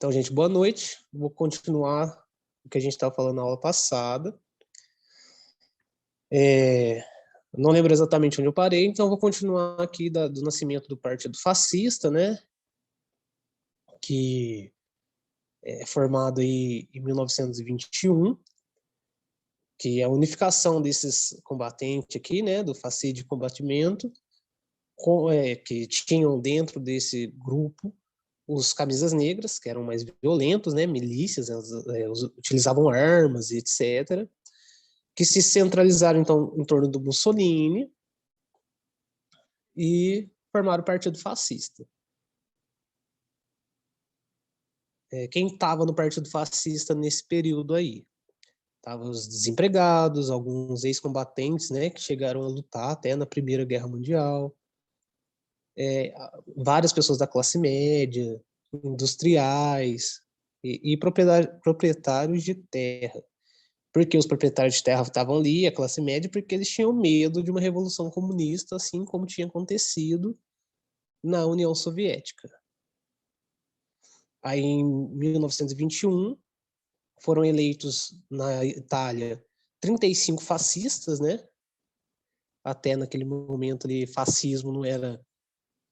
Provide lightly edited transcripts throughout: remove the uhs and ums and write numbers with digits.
Então, gente, boa noite. Vou continuar o que a gente estava falando na aula passada. Não lembro exatamente onde eu parei, então vou continuar aqui do nascimento do Partido Fascista, né? Que é formado aí em 1921, que é a unificação desses combatentes aqui, né? Do fascismo de combatimento, que tinham dentro desse grupo os camisas negras, que eram mais violentos, né? Milícias, elas utilizavam armas e etc., que se centralizaram, então, em torno do Mussolini e formaram o Partido Fascista. Quem estava no Partido Fascista nesse período aí? Estavam os desempregados, alguns ex-combatentes, né, que chegaram a lutar até na Primeira Guerra Mundial, várias pessoas da classe média, industriais e proprietários de terra. Porque os proprietários de terra estavam ali, a classe média, porque eles tinham medo de uma revolução comunista, assim como tinha acontecido na União Soviética. Aí, em 1921, foram eleitos na Itália 35 fascistas, né? Até naquele momento ali, fascismo não era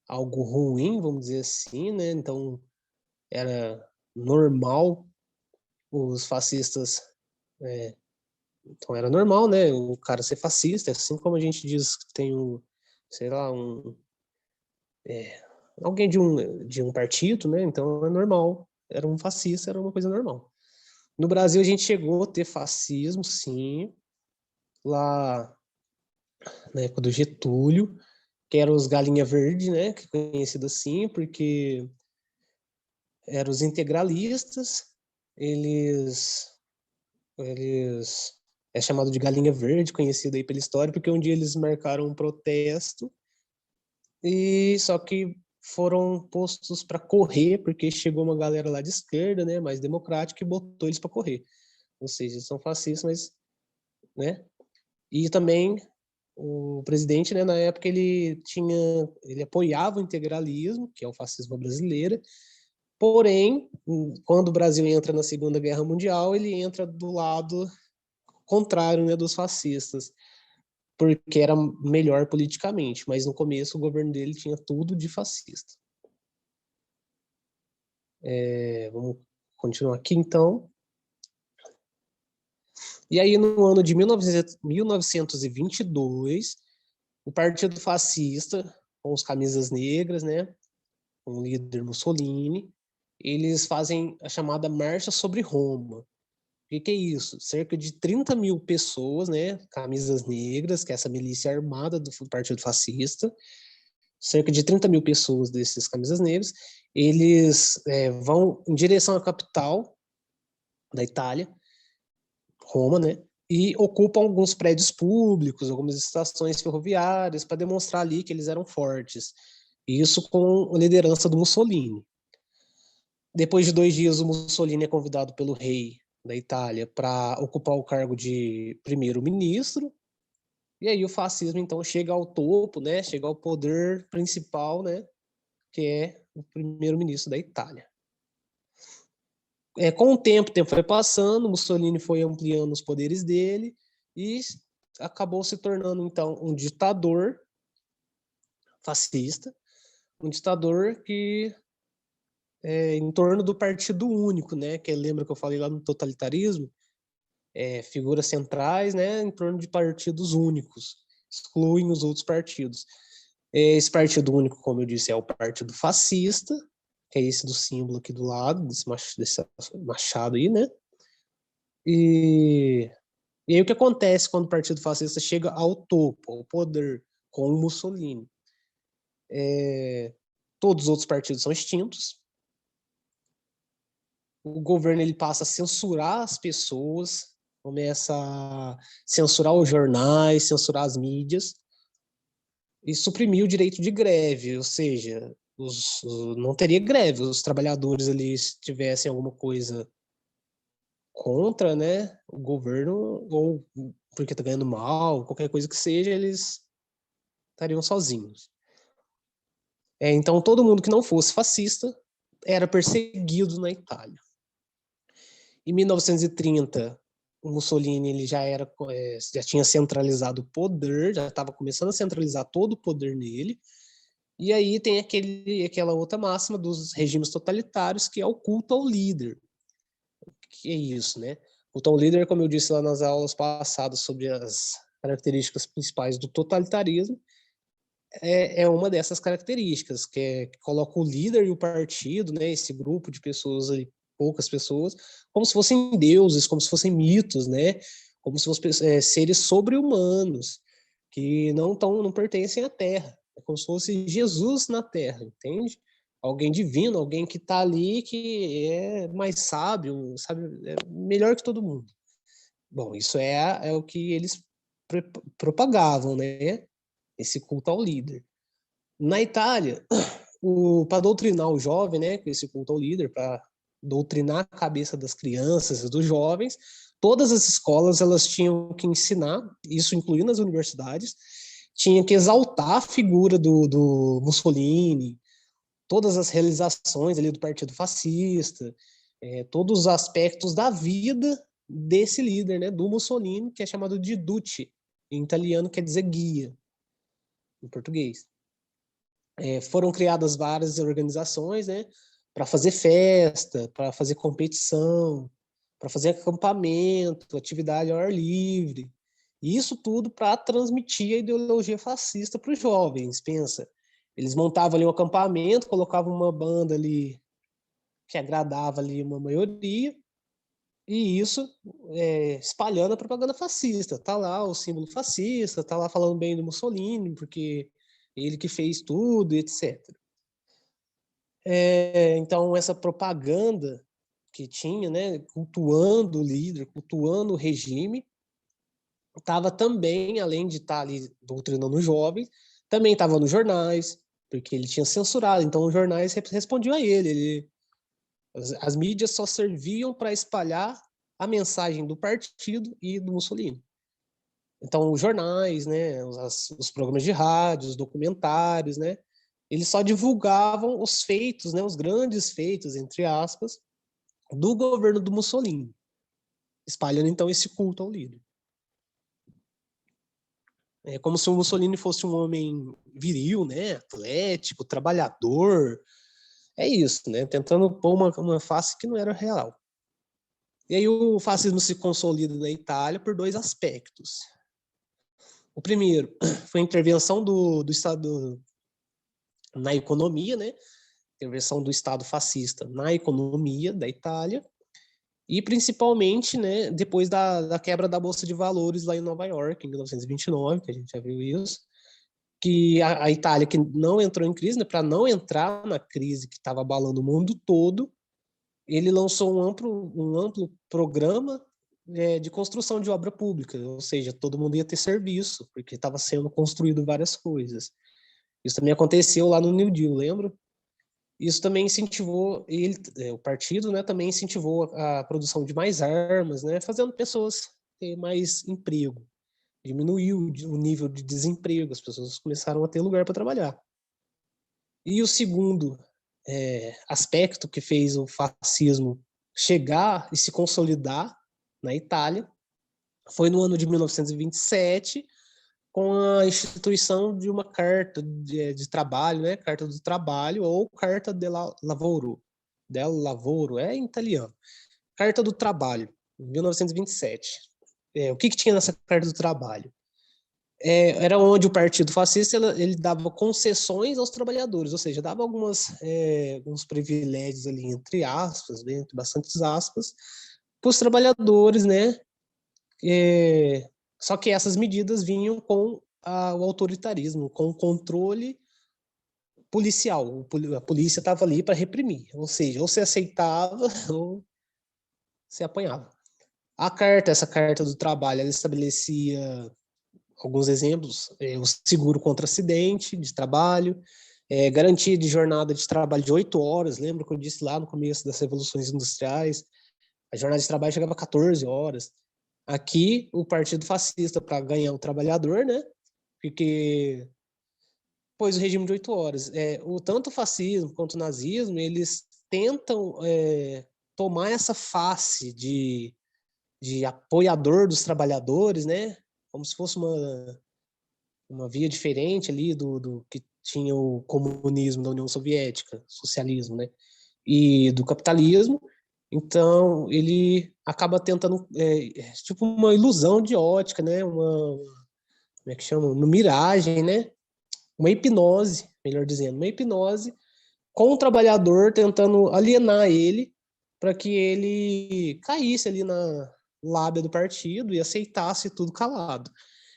algo ruim, vamos dizer assim, né? Então, era normal os fascistas... Então, era normal, né? O cara ser fascista, assim como a gente diz que tem sei lá, alguém de um partido, né? Então, é normal. Era um fascista, era uma coisa normal. No Brasil, a gente chegou a ter fascismo, sim, lá na época do Getúlio, que eram os Galinha Verde, né, que é conhecido assim, porque eram os integralistas, eles é chamado de Galinha Verde, conhecido aí pela história, porque um dia eles marcaram um protesto, e só que foram postos para correr, porque chegou uma galera lá de esquerda, né, mais democrática, e botou eles para correr. Ou seja, eles são fascistas, mas, né? E também o presidente, né, na época ele apoiava o integralismo, que é o fascismo brasileiro. Porém, quando o Brasil entra na Segunda Guerra Mundial, ele entra do lado contrário, né, dos fascistas, porque era melhor politicamente, mas no começo o governo dele tinha tudo de fascista. Vamos continuar aqui então. E aí, no ano de 1922, o Partido Fascista, com os camisas negras, né, com o líder Mussolini, eles fazem a chamada Marcha sobre Roma. O que é isso? Cerca de 30 mil pessoas, né, camisas negras, que é essa milícia armada do Partido Fascista, cerca de 30 mil pessoas desses camisas negras, eles vão em direção à capital da Itália, Roma, né, e ocupam alguns prédios públicos, algumas estações ferroviárias, para demonstrar ali que eles eram fortes. Isso com a liderança do Mussolini. Depois de 2 dias, o Mussolini é convidado pelo rei da Itália para ocupar o cargo de primeiro-ministro, e aí o fascismo, então, chega ao topo, né, chega ao poder principal, né, que é o primeiro-ministro da Itália. Com o tempo foi passando, Mussolini foi ampliando os poderes dele e acabou se tornando, então, um ditador fascista, um ditador que em torno do partido único, né? Que lembra que eu falei lá no totalitarismo? Figuras centrais, né? Em torno de partidos únicos, excluem os outros partidos. Esse partido único, como eu disse, é o Partido Fascista, que é esse do símbolo aqui do lado, desse machado aí, né? E aí o que acontece quando o Partido Fascista chega ao topo, ao poder, com o Mussolini? Todos os outros partidos são extintos. O governo ele passa a censurar as pessoas, começa a censurar os jornais, censurar as mídias e suprimir o direito de greve, ou seja, não teria greve, os trabalhadores ali se tivessem alguma coisa contra, né, o governo ou porque está ganhando mal, qualquer coisa que seja, eles estariam sozinhos. Então todo mundo que não fosse fascista era perseguido na Itália. Em 1930, o Mussolini ele já tinha centralizado o poder, já estava começando a centralizar todo o poder nele. E aí tem aquela outra máxima dos regimes totalitários, que é o culto ao líder. Que é isso, né? O culto ao líder, como eu disse lá nas aulas passadas sobre as características principais do totalitarismo, é uma dessas características, que coloca o líder e o partido, né, esse grupo de pessoas ali, poucas pessoas, como se fossem deuses, como se fossem mitos, né, como se fossem seres sobre-humanos, que não pertencem à Terra. É como se fosse Jesus na Terra, entende? Alguém divino, alguém que está ali, que é mais sábio, sabe, é melhor que todo mundo. Bom, isso é o que eles propagavam, né? Esse culto ao líder. Na Itália, para doutrinar o jovem, né, com esse culto ao líder, para doutrinar a cabeça das crianças e dos jovens, todas as escolas elas tinham que ensinar, isso incluindo as universidades, tinha que exaltar a figura do Mussolini, todas as realizações ali do Partido Fascista, todos os aspectos da vida desse líder, né, do Mussolini, que é chamado de Duce, em italiano quer dizer guia, em português. Foram criadas várias organizações, né, para fazer festa, para fazer competição, para fazer acampamento, atividade ao ar livre. E isso tudo para transmitir a ideologia fascista para os jovens. Pensa, eles montavam ali um acampamento, colocavam uma banda ali que agradava ali uma maioria, e isso espalhando a propaganda fascista. Tá lá o símbolo fascista, tá lá falando bem do Mussolini, porque ele que fez tudo, etc. Então, essa propaganda que tinha, né, cultuando o líder, cultuando o regime, estava também, além de estar ali doutrinando os jovens, também estava nos jornais, porque ele tinha censurado. Então, os jornais respondiam a ele. As mídias só serviam para espalhar a mensagem do partido e do Mussolini. Então, os jornais, né, os programas de rádio, os documentários, né, eles só divulgavam os feitos, né, os grandes feitos, entre aspas, do governo do Mussolini, espalhando então esse culto ao líder. É como se o Mussolini fosse um homem viril, né, atlético, trabalhador. É isso, né, tentando pôr uma face que não era real. E aí o fascismo se consolida na Itália por dois aspectos. O primeiro foi a intervenção do Estado na economia, né? Intervenção do Estado fascista na economia da Itália, e principalmente, né, depois da quebra da Bolsa de Valores lá em Nova York, em 1929, que a gente já viu isso, que a Itália, que não entrou em crise, né, para não entrar na crise que estava abalando o mundo todo, ele lançou um amplo programa de construção de obra pública, ou seja, todo mundo ia ter serviço, porque estava sendo construído várias coisas. Isso também aconteceu lá no New Deal, lembra? Isso também incentivou o partido, né, também incentivou a produção de mais armas, né, fazendo pessoas ter mais emprego. Diminuiu o nível de desemprego, as pessoas começaram a ter lugar para trabalhar. E o segundo aspecto que fez o fascismo chegar e se consolidar na Itália foi no ano de 1927, com a instituição de uma carta de trabalho, né? Carta do Trabalho ou Carta del Lavoro, é em italiano. Carta do Trabalho, 1927. O que tinha nessa Carta do Trabalho? Era onde o Partido Fascista ele dava concessões aos trabalhadores, ou seja, dava alguns privilégios ali, entre aspas, entre bastantes aspas, para os trabalhadores, né? Só que essas medidas vinham com o autoritarismo, com o controle policial. A polícia estava ali para reprimir, ou seja, ou se aceitava ou se apanhava. Essa carta do trabalho, ela estabelecia alguns exemplos: o seguro contra acidente de trabalho, garantia de jornada de trabalho de 8 horas. Lembra que eu disse lá no começo das revoluções industriais? A jornada de trabalho chegava a 14 horas. Aqui, o Partido Fascista, para ganhar o trabalhador, né? Porque pôs o regime de 8 horas. Tanto o fascismo quanto o nazismo, eles tentam tomar essa face de apoiador dos trabalhadores, né? Como se fosse uma via diferente ali do que tinha o comunismo da União Soviética, socialismo, né? E do capitalismo. Então, ele acaba tentando, tipo uma ilusão de ótica, né? Como é que chama? Uma miragem, né? Uma hipnose, melhor dizendo, uma hipnose com o trabalhador tentando alienar ele para que ele caísse ali na lábia do partido e aceitasse tudo calado.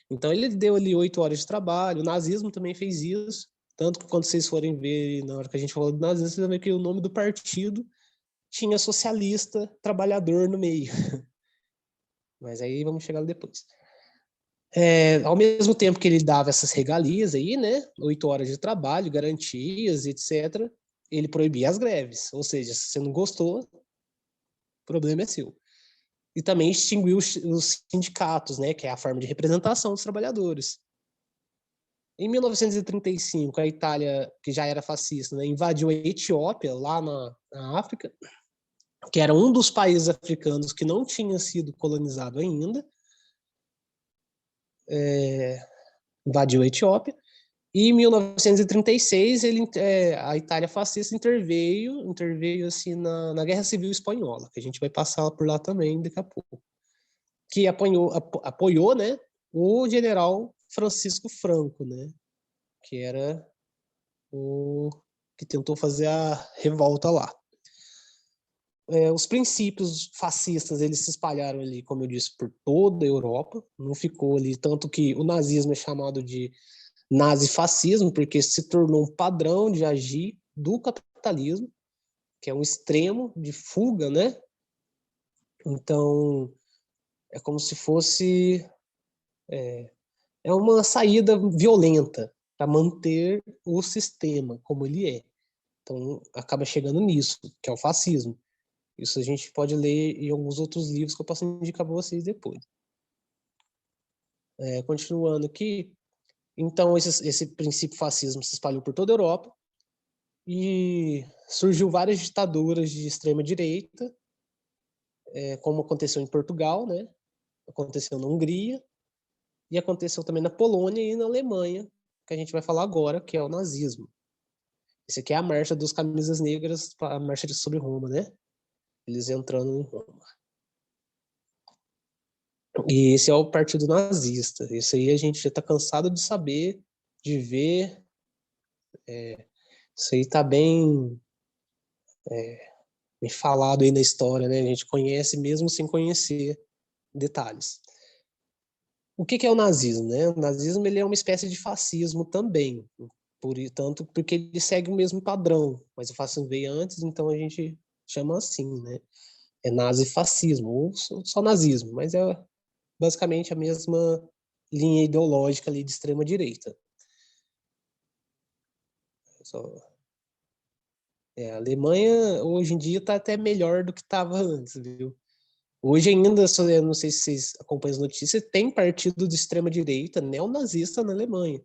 Então ele deu ali 8 horas de trabalho, o nazismo também fez isso, tanto que quando vocês forem ver, na hora que a gente falou do nazismo, vocês vão ver que o nome do partido tinha socialista, trabalhador no meio. Mas aí vamos chegar depois. Ao mesmo tempo que ele dava essas regalias aí, né, 8 horas de trabalho, garantias, etc., ele proibia as greves. Ou seja, se você não gostou, o problema é seu. E também extinguiu os sindicatos, né, que é a forma de representação dos trabalhadores. Em 1935, a Itália, que já era fascista, né, invadiu a Etiópia, lá na África, que era um dos países africanos que não tinha sido colonizado ainda. Invadiu a Etiópia. E em 1936, a Itália fascista interveio assim, na Guerra Civil Espanhola, que a gente vai passar por lá também daqui a pouco, que apoiou, né, o general Francisco Franco, né, que era o que tentou fazer a revolta lá. Os princípios fascistas, eles se espalharam ali, como eu disse, por toda a Europa, não ficou ali, tanto que o nazismo é chamado de nazifascismo, porque se tornou um padrão de agir do capitalismo, que é um extremo de fuga, né? Então, é como se fosse uma saída violenta para manter o sistema como ele é. Então, acaba chegando nisso, que é o fascismo. Isso a gente pode ler em alguns outros livros que eu posso indicar para vocês depois. Continuando aqui, então esse princípio fascismo se espalhou por toda a Europa e surgiu várias ditaduras de extrema direita, como aconteceu em Portugal, né? Aconteceu na Hungria e aconteceu também na Polônia e na Alemanha, que a gente vai falar agora, que é o nazismo. Esse aqui é a marcha dos camisas negras, a marcha sobre Roma, né? Eles entrando em Roma. E esse é o partido nazista. Isso aí a gente já está cansado de saber, de ver. Isso aí está bem falado aí na história, né? A gente conhece mesmo sem conhecer detalhes. O que é o nazismo, né? O nazismo ele é uma espécie de fascismo também, tanto porque ele segue o mesmo padrão, mas o fascismo veio antes, então a gente chama assim, né? É nazifascismo, ou só nazismo, mas é basicamente a mesma linha ideológica ali de extrema direita. A Alemanha hoje em dia está até melhor do que estava antes, viu? Hoje ainda, eu não sei se vocês acompanham as notícias, tem partido de extrema direita neonazista na Alemanha.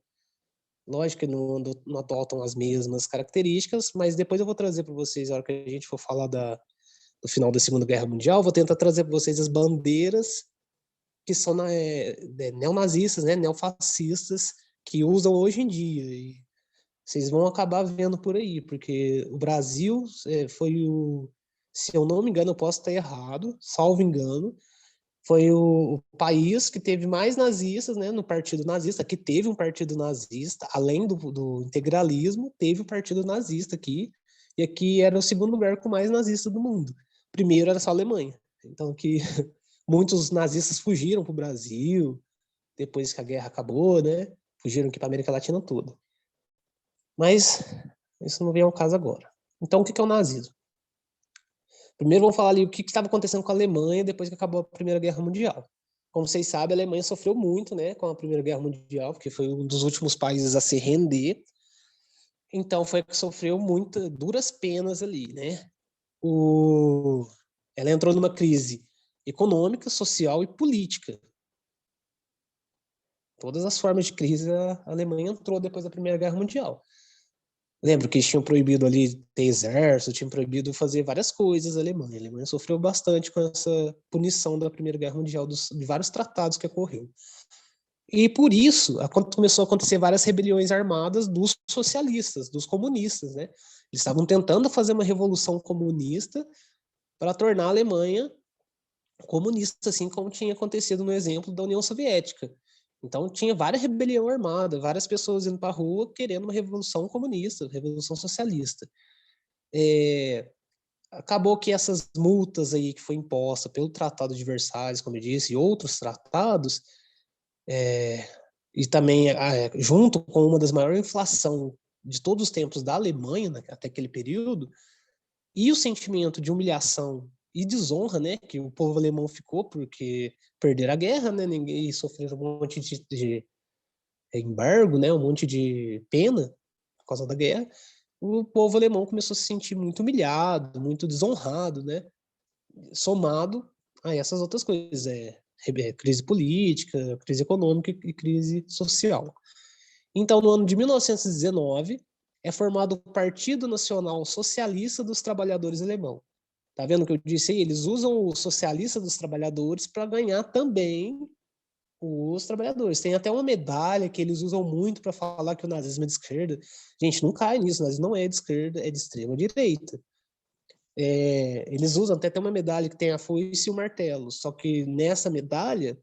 Lógico que não adotam as mesmas características, mas depois eu vou trazer para vocês, na hora que a gente for falar do final da Segunda Guerra Mundial, vou tentar trazer para vocês as bandeiras que são neonazistas, né, neofascistas, que usam hoje em dia. E vocês vão acabar vendo por aí, porque o Brasil foi se eu não me engano, eu posso estar errado, salvo engano, foi o país que teve mais nazistas, né, no partido nazista, que teve um partido nazista, além do integralismo, teve o partido nazista aqui, e aqui era o segundo lugar com mais nazistas do mundo. Primeiro era só a Alemanha. Então, que muitos nazistas fugiram para o Brasil, depois que a guerra acabou, né, fugiram aqui para a América Latina toda. Mas isso não vem ao caso agora. Então, o que é o nazismo? Primeiro vamos falar ali o que estava acontecendo com a Alemanha depois que acabou a Primeira Guerra Mundial. Como vocês sabem, a Alemanha sofreu muito, né, com a Primeira Guerra Mundial, porque foi um dos últimos países a se render. Então foi que sofreu muitas duras penas ali, né? Ela entrou numa crise econômica, social e política. Todas as formas de crise a Alemanha entrou depois da Primeira Guerra Mundial. Lembro que eles tinham proibido ali ter exército, tinham proibido fazer várias coisas a Alemanha. A Alemanha sofreu bastante com essa punição da Primeira Guerra Mundial, de vários tratados que ocorreram. E por isso começou a acontecer várias rebeliões armadas dos socialistas, dos comunistas, né? Eles estavam tentando fazer uma revolução comunista para tornar a Alemanha comunista, assim como tinha acontecido no exemplo da União Soviética. Então tinha várias rebeliões armadas, várias pessoas indo para a rua querendo uma revolução comunista, revolução socialista. Acabou que essas multas aí que foi imposta pelo Tratado de Versalhes, como eu disse, e outros tratados, e também junto com uma das maiores inflações de todos os tempos da Alemanha, né, até aquele período, e o sentimento de humilhação e desonra, né, que o povo alemão ficou porque perderam a guerra, né, ninguém sofreu um monte de embargo, né, um monte de pena por causa da guerra, o povo alemão começou a se sentir muito humilhado, muito desonrado, né, somado a essas outras coisas, crise política, crise econômica e crise social. Então, no ano de 1919, é formado o Partido Nacional Socialista dos Trabalhadores Alemão. Tá vendo o que eu disse aí? Eles usam o socialista dos trabalhadores para ganhar também os trabalhadores. Tem até uma medalha que eles usam muito para falar que o nazismo é de esquerda. Gente, não cai nisso, o nazismo não é de esquerda, é de extrema direita. Eles usam até uma medalha que tem a foice e o martelo, só que nessa medalha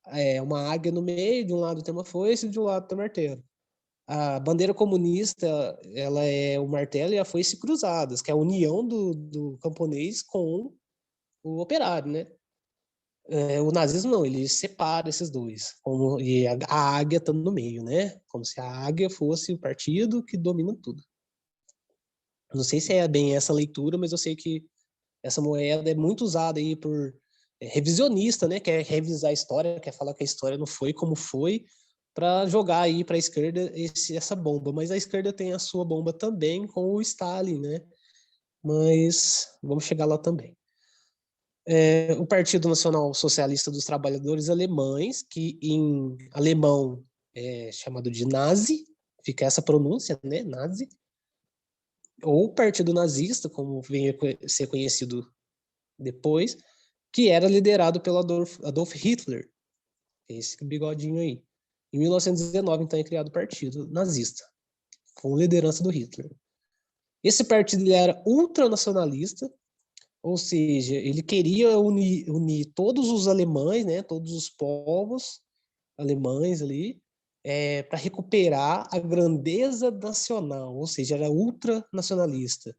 é uma águia no meio, de um lado tem uma foice e de um lado tem um martelo. A bandeira comunista, ela é o martelo e a foice cruzadas, que é a união do camponês com o operário, né? O nazismo não, ele separa esses dois, e a águia está no meio, né? Como se a águia fosse o partido que domina tudo. Não sei se é bem essa leitura, mas eu sei que essa moeda é muito usada aí por revisionista, né? Quer revisar a história, quer falar que a história não foi como foi, para jogar aí para a esquerda essa bomba. Mas a esquerda tem a sua bomba também com o Stalin, né? Mas vamos chegar lá também. O Partido Nacional Socialista dos Trabalhadores Alemães, que em alemão é chamado de Nazi, fica essa pronúncia, né? Nazi, ou Partido Nazista, como vem a ser conhecido depois, que era liderado pelo Adolf Hitler, esse bigodinho aí. Em 1919, então, é criado o Partido Nazista, com liderança do Hitler. Esse partido ele era ultranacionalista, ou seja, ele queria unir todos os alemães, né, todos os povos alemães ali, para recuperar a grandeza nacional, ou seja, era ultranacionalista.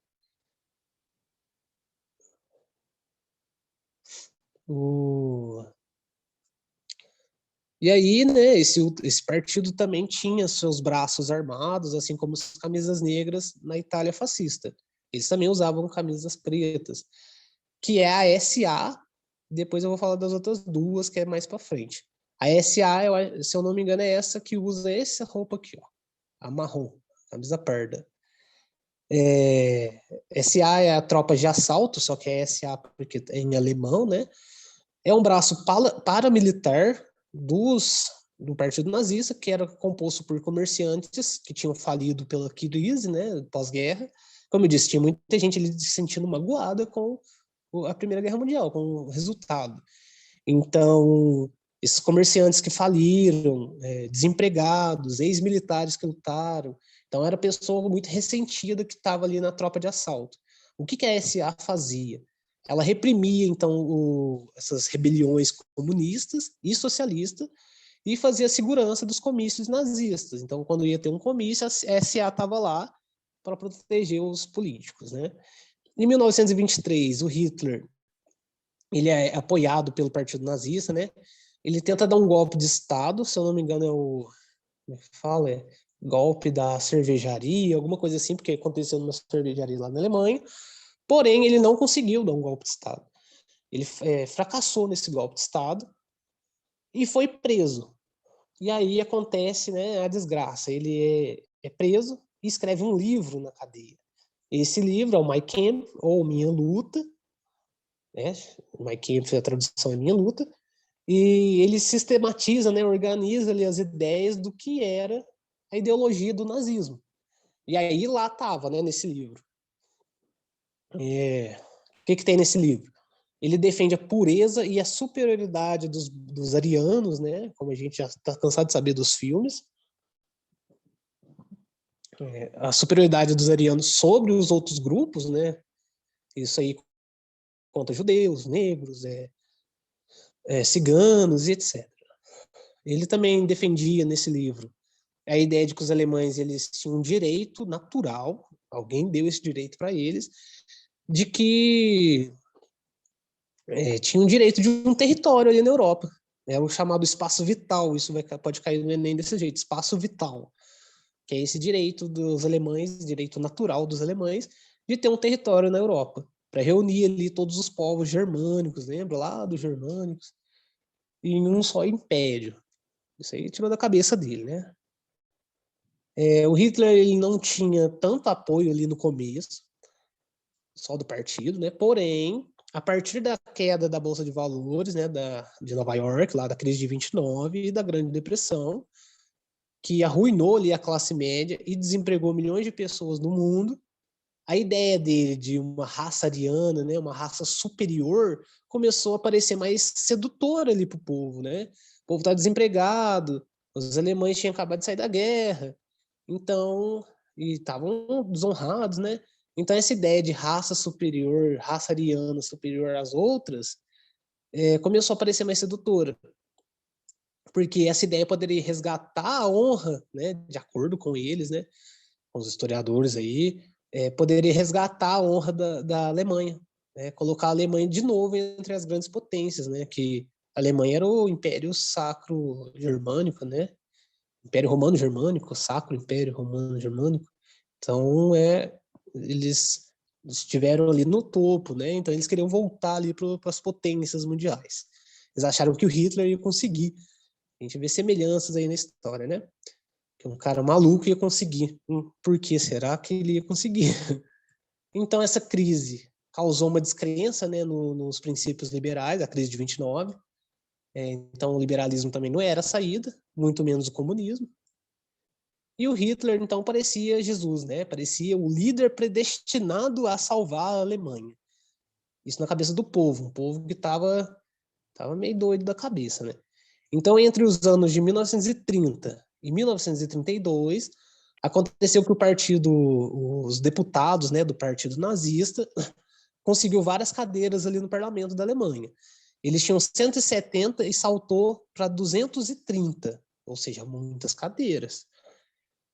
E aí, né, esse partido também tinha seus braços armados, assim como as camisas negras na Itália fascista. Eles também usavam camisas pretas, que é a SA. Depois eu vou falar das outras duas, que é mais para frente. A SA, se eu não me engano, é essa que usa essa roupa aqui, ó, a marrom, camisa parda. SA é a tropa de assalto, só que é SA porque é em alemão, né? É um braço paramilitar do Partido Nazista, que era composto por comerciantes que tinham falido pela crise, né, pós-guerra. Como eu disse, tinha muita gente ali se sentindo magoada com a Primeira Guerra Mundial, com o resultado. Então, esses comerciantes que faliram, desempregados, ex-militares que lutaram, então era pessoa muito ressentida que estava ali na tropa de assalto. O que a SA fazia? Ela reprimia, então, essas rebeliões comunistas e socialistas e fazia a segurança dos comícios nazistas. Então, quando ia ter um comício, a SA estava lá para proteger os políticos, né? Em 1923, o Hitler ele é apoiado pelo Partido Nazista, né? Ele tenta dar um golpe de Estado, se eu não me engano como é que fala? Golpe da cervejaria, alguma coisa assim, porque aconteceu numa cervejaria lá na Alemanha. Porém, ele não conseguiu dar um golpe de Estado. Ele fracassou nesse golpe de Estado e foi preso. E aí acontece, né, a desgraça. Ele é preso e escreve um livro na cadeia. Esse livro é o Mein Kampf, ou Minha Luta, né? Mein Kampf, a tradução é Minha Luta. E ele sistematiza, né, organiza ali as ideias do que era a ideologia do nazismo. E aí lá estava, né, nesse livro. O que tem nesse livro? Ele defende a pureza e a superioridade dos arianos, né, como a gente já está cansado de saber dos filmes. A superioridade dos arianos sobre os outros grupos, né? Isso aí contra judeus, negros, ciganos e etc. Ele também defendia nesse livro a ideia de que os alemães eles tinham um direito natural, alguém deu esse direito para eles, de que tinham um direito de um território ali na Europa. É o chamado espaço vital, isso pode cair no Enem desse jeito, espaço vital, que é esse direito dos alemães, direito natural dos alemães, de ter um território na Europa, para reunir ali todos os povos germânicos, lembra lá dos germânicos, em um só império. Isso aí tirou da cabeça dele, né? O Hitler ele não tinha tanto apoio ali no começo, só do partido, né? Porém, a partir da queda da Bolsa de Valores, né, de Nova York, lá da crise de 29 e da Grande Depressão, que arruinou ali a classe média e desempregou milhões de pessoas no mundo, a ideia dele de uma raça ariana, né, uma raça superior, começou a parecer mais sedutora ali para o povo, né? O povo está desempregado, os alemães tinham acabado de sair da guerra, então, e estavam desonrados, né? Então, essa ideia de raça superior, raça ariana superior às outras, começou a parecer mais sedutora. Porque essa ideia poderia resgatar a honra, né, de acordo com eles, né, com os historiadores aí, poderia resgatar a honra da Alemanha, né, colocar a Alemanha de novo entre as grandes potências, né, que a Alemanha era o Império Sacro Germânico, né, Império Romano Germânico, Sacro Império Romano Germânico. Então, eles estiveram ali no topo, né? Então, eles queriam voltar ali para as potências mundiais. Eles acharam que o Hitler ia conseguir. A gente vê semelhanças aí na história, né? Que um cara maluco ia conseguir. Por que será que ele ia conseguir? Então, essa crise causou uma descrença, né, nos princípios liberais, a crise de 29. Então, o liberalismo também não era a saída, muito menos o comunismo. E o Hitler, então, parecia Jesus, né? Parecia o líder predestinado a salvar a Alemanha. Isso na cabeça do povo, um povo que estava meio doido da cabeça, né? Então, entre os anos de 1930 e 1932, aconteceu que o partido, os deputados, né, do partido nazista, conseguiu várias cadeiras ali no parlamento da Alemanha. Eles tinham 170 e saltou para 230, ou seja, muitas cadeiras.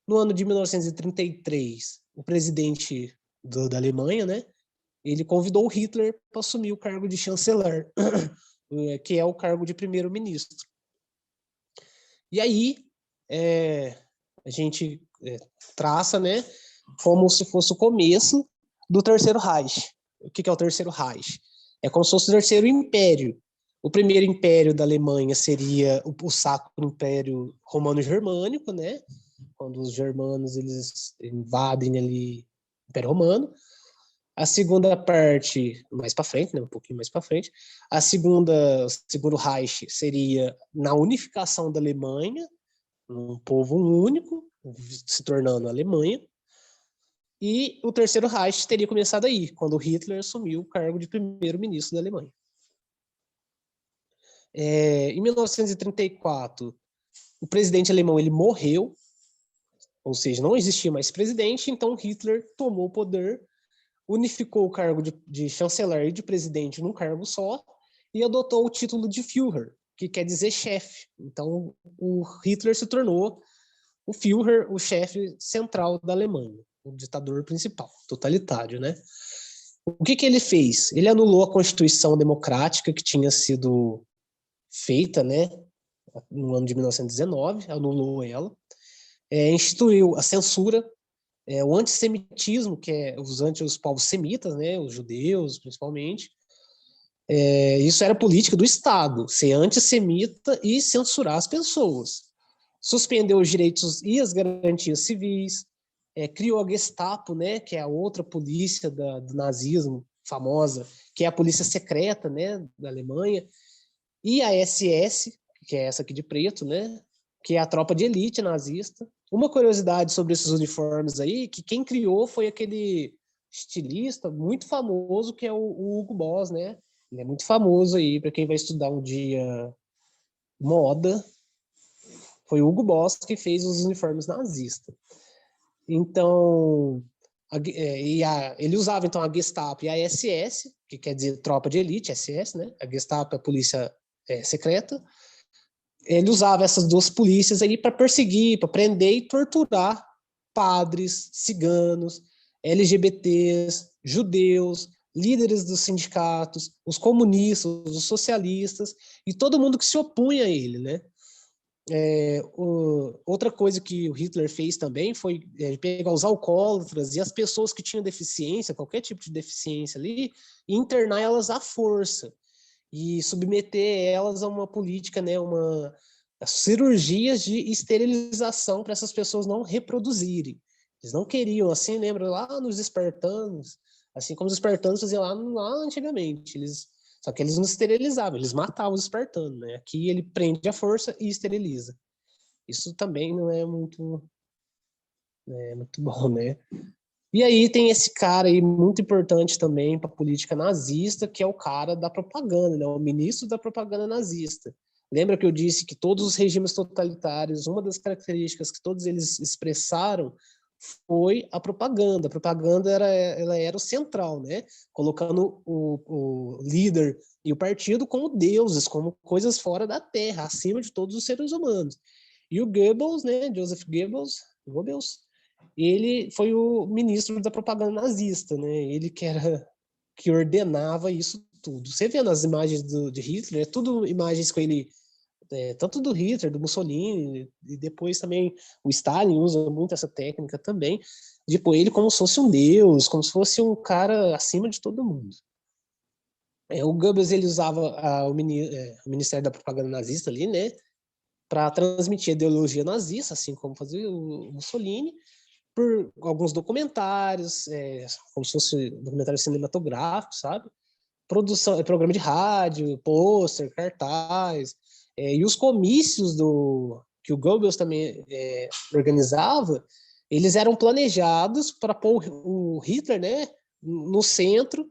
No ano de 1933, o presidente da Alemanha, né, ele convidou o Hitler para assumir o cargo de chanceler, que é o cargo de primeiro-ministro. E aí, a gente traça, né, como se fosse o começo do Terceiro Reich. O que é o Terceiro Reich? É como se fosse o Terceiro Império. O primeiro império da Alemanha seria o Sacro Império Romano-Germânico, né? Quando os germanos eles invadem ali o Império Romano. A segunda parte, mais para frente, né, um pouquinho mais para frente, o segundo Reich seria na unificação da Alemanha, um povo único, se tornando a Alemanha. E o terceiro Reich teria começado aí, quando Hitler assumiu o cargo de primeiro-ministro da Alemanha. Em 1934, o presidente alemão ele morreu, ou seja, não existia mais presidente, então Hitler tomou o poder, unificou o cargo de chanceler e de presidente num cargo só e adotou o título de Führer, que quer dizer chefe. Então, o Hitler se tornou o Führer, o chefe central da Alemanha, o ditador principal, totalitário, né? O que ele fez? Ele anulou a Constituição Democrática que tinha sido feita, né, no ano de 1919, anulou ela, instituiu a censura, o antissemitismo, que é os povos semitas, né, os judeus principalmente. Isso era política do Estado, ser antissemita e censurar as pessoas. Suspendeu os direitos e as garantias civis, criou a Gestapo, né, que é a outra polícia do nazismo famosa, que é a polícia secreta, né, da Alemanha, e a SS, que é essa aqui de preto, né, que é a tropa de elite nazista, Uma curiosidade sobre esses uniformes aí, que quem criou foi aquele estilista muito famoso, que é o Hugo Boss, né? Ele é muito famoso aí, para quem vai estudar um dia moda, foi o Hugo Boss que fez os uniformes nazistas. Então, ele usava então a Gestapo e a SS, que quer dizer tropa de elite, SS, né? A Gestapo é a polícia secreta. Ele usava essas duas polícias aí para perseguir, para prender e torturar padres, ciganos, LGBTs, judeus, líderes dos sindicatos, os comunistas, os socialistas e todo mundo que se opunha a ele, né? Outra coisa que o Hitler fez também foi pegar os alcoólatras e as pessoas que tinham deficiência, qualquer tipo de deficiência ali, e internar elas à força e submeter elas a uma política, né, cirurgias de esterilização para essas pessoas não reproduzirem. Eles não queriam, assim, lembra lá nos espartanos, assim como os espartanos faziam lá antigamente. Só que eles não esterilizavam, eles matavam os espartanos, né? Aqui ele prende a força e esteriliza. Isso também não é muito bom, né? E aí tem esse cara aí muito importante também para a política nazista, que é o cara da propaganda, né? O ministro da propaganda nazista. Lembra que eu disse que todos os regimes totalitários, uma das características que todos eles expressaram foi a propaganda. A propaganda ela era o central, né? Colocando o líder e o partido como deuses, como coisas fora da terra, acima de todos os seres humanos. E o Goebbels, né? Joseph Goebbels, ele foi o ministro da propaganda nazista, né? Ele que ordenava isso tudo. Você vê nas imagens de Hitler, é tudo imagens com ele, tanto do Hitler, do Mussolini, e depois também o Stalin usa muito essa técnica também, de pôr ele como se fosse um deus, como se fosse um cara acima de todo mundo. O Goebbels ele usava o Ministério da Propaganda Nazista ali, né, para transmitir a ideologia nazista, assim como fazia o Mussolini, por alguns documentários, como se fosse documentário cinematográfico, sabe? Produção, programa de rádio, pôster, cartaz, e os comícios que o Goebbels também organizava, eles eram planejados para pôr o Hitler, né, no centro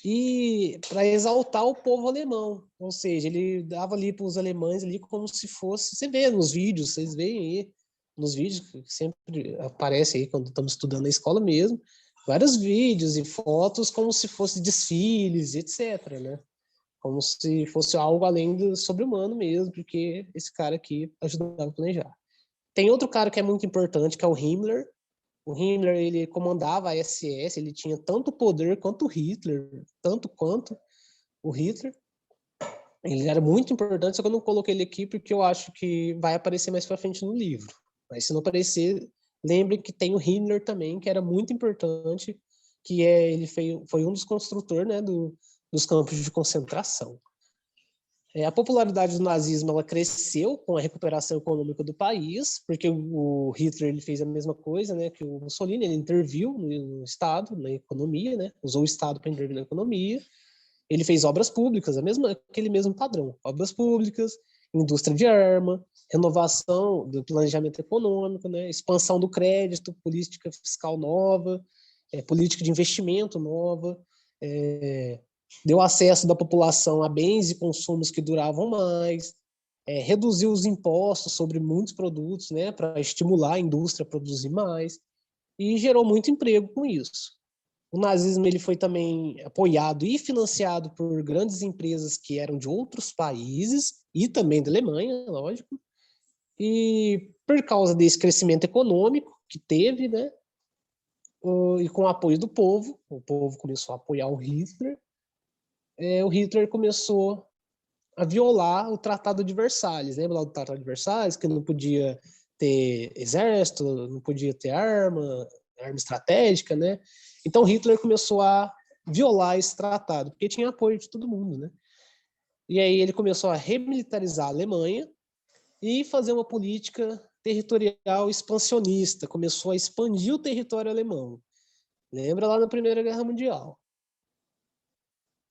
e para exaltar o povo alemão, ou seja, ele dava ali para os alemães ali como se fosse, você vê nos vídeos, vocês veem aí nos vídeos que sempre aparece aí quando estamos estudando na escola mesmo, vários vídeos e fotos como se fosse desfiles, etc, né? Como se fosse algo além do sobre-humano mesmo, porque esse cara aqui ajudava a planejar. Tem outro cara que é muito importante, que é o Himmler. O Himmler, ele comandava a SS, ele tinha tanto poder quanto o Hitler, tanto quanto o Hitler. Ele era muito importante, só que eu não coloquei ele aqui porque eu acho que vai aparecer mais pra frente no livro. Mas se não aparecer, lembre que tem o Himmler também, que era muito importante, que ele foi um dos construtores, né, dos campos de concentração. A popularidade do nazismo ela cresceu com a recuperação econômica do país, porque o Hitler ele fez a mesma coisa, né, que o Mussolini, ele interviu no Estado, na economia, né, usou o Estado para intervir na economia. Ele fez obras públicas, aquele mesmo padrão, obras públicas, indústria de arma, renovação do planejamento econômico, né, expansão do crédito, política fiscal nova, política de investimento nova, deu acesso da população a bens e consumos que duravam mais, reduziu os impostos sobre muitos produtos, né, para estimular a indústria a produzir mais, e gerou muito emprego com isso. O nazismo ele foi também apoiado e financiado por grandes empresas que eram de outros países e também da Alemanha, lógico. E por causa desse crescimento econômico que teve, né, e com o apoio do povo, o povo começou a apoiar o Hitler, o Hitler começou a violar o Tratado de Versalhes. Lembra lá do Tratado de Versalhes, que não podia ter exército, não podia ter arma estratégica, né? Então Hitler começou a violar esse tratado, porque tinha apoio de todo mundo, né? E aí ele começou a remilitarizar a Alemanha e fazer uma política territorial expansionista, começou a expandir o território alemão. Lembra lá na Primeira Guerra Mundial?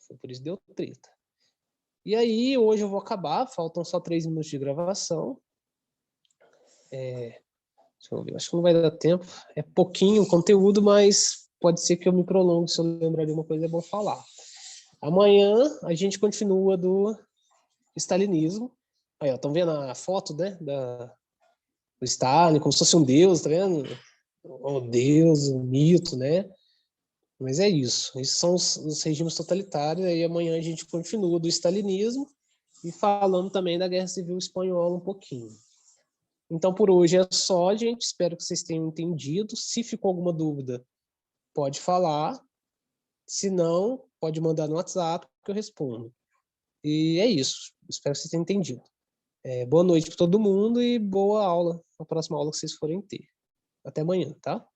Foi por isso que deu treta. E aí, hoje eu vou acabar, faltam só 3 minutos de gravação. Deixa eu ver, acho que não vai dar tempo. É pouquinho o conteúdo, mas pode ser que eu me prolongue. Se eu lembrar de uma coisa, é bom falar. Amanhã a gente continua do stalinismo. Aí, ó, estão vendo a foto, né, do Stalin, como se fosse um deus, tá vendo? O deus, o mito, né? Mas é isso. Esses são os regimes totalitários. Aí amanhã a gente continua do stalinismo e falando também da Guerra Civil Espanhola um pouquinho. Então, por hoje é só, gente. Espero que vocês tenham entendido. Se ficou alguma dúvida, pode falar. Se não, pode mandar no WhatsApp que eu respondo. E é isso. Espero que vocês tenham entendido. Boa noite para todo mundo e boa aula na próxima aula que vocês forem ter. Até amanhã, tá?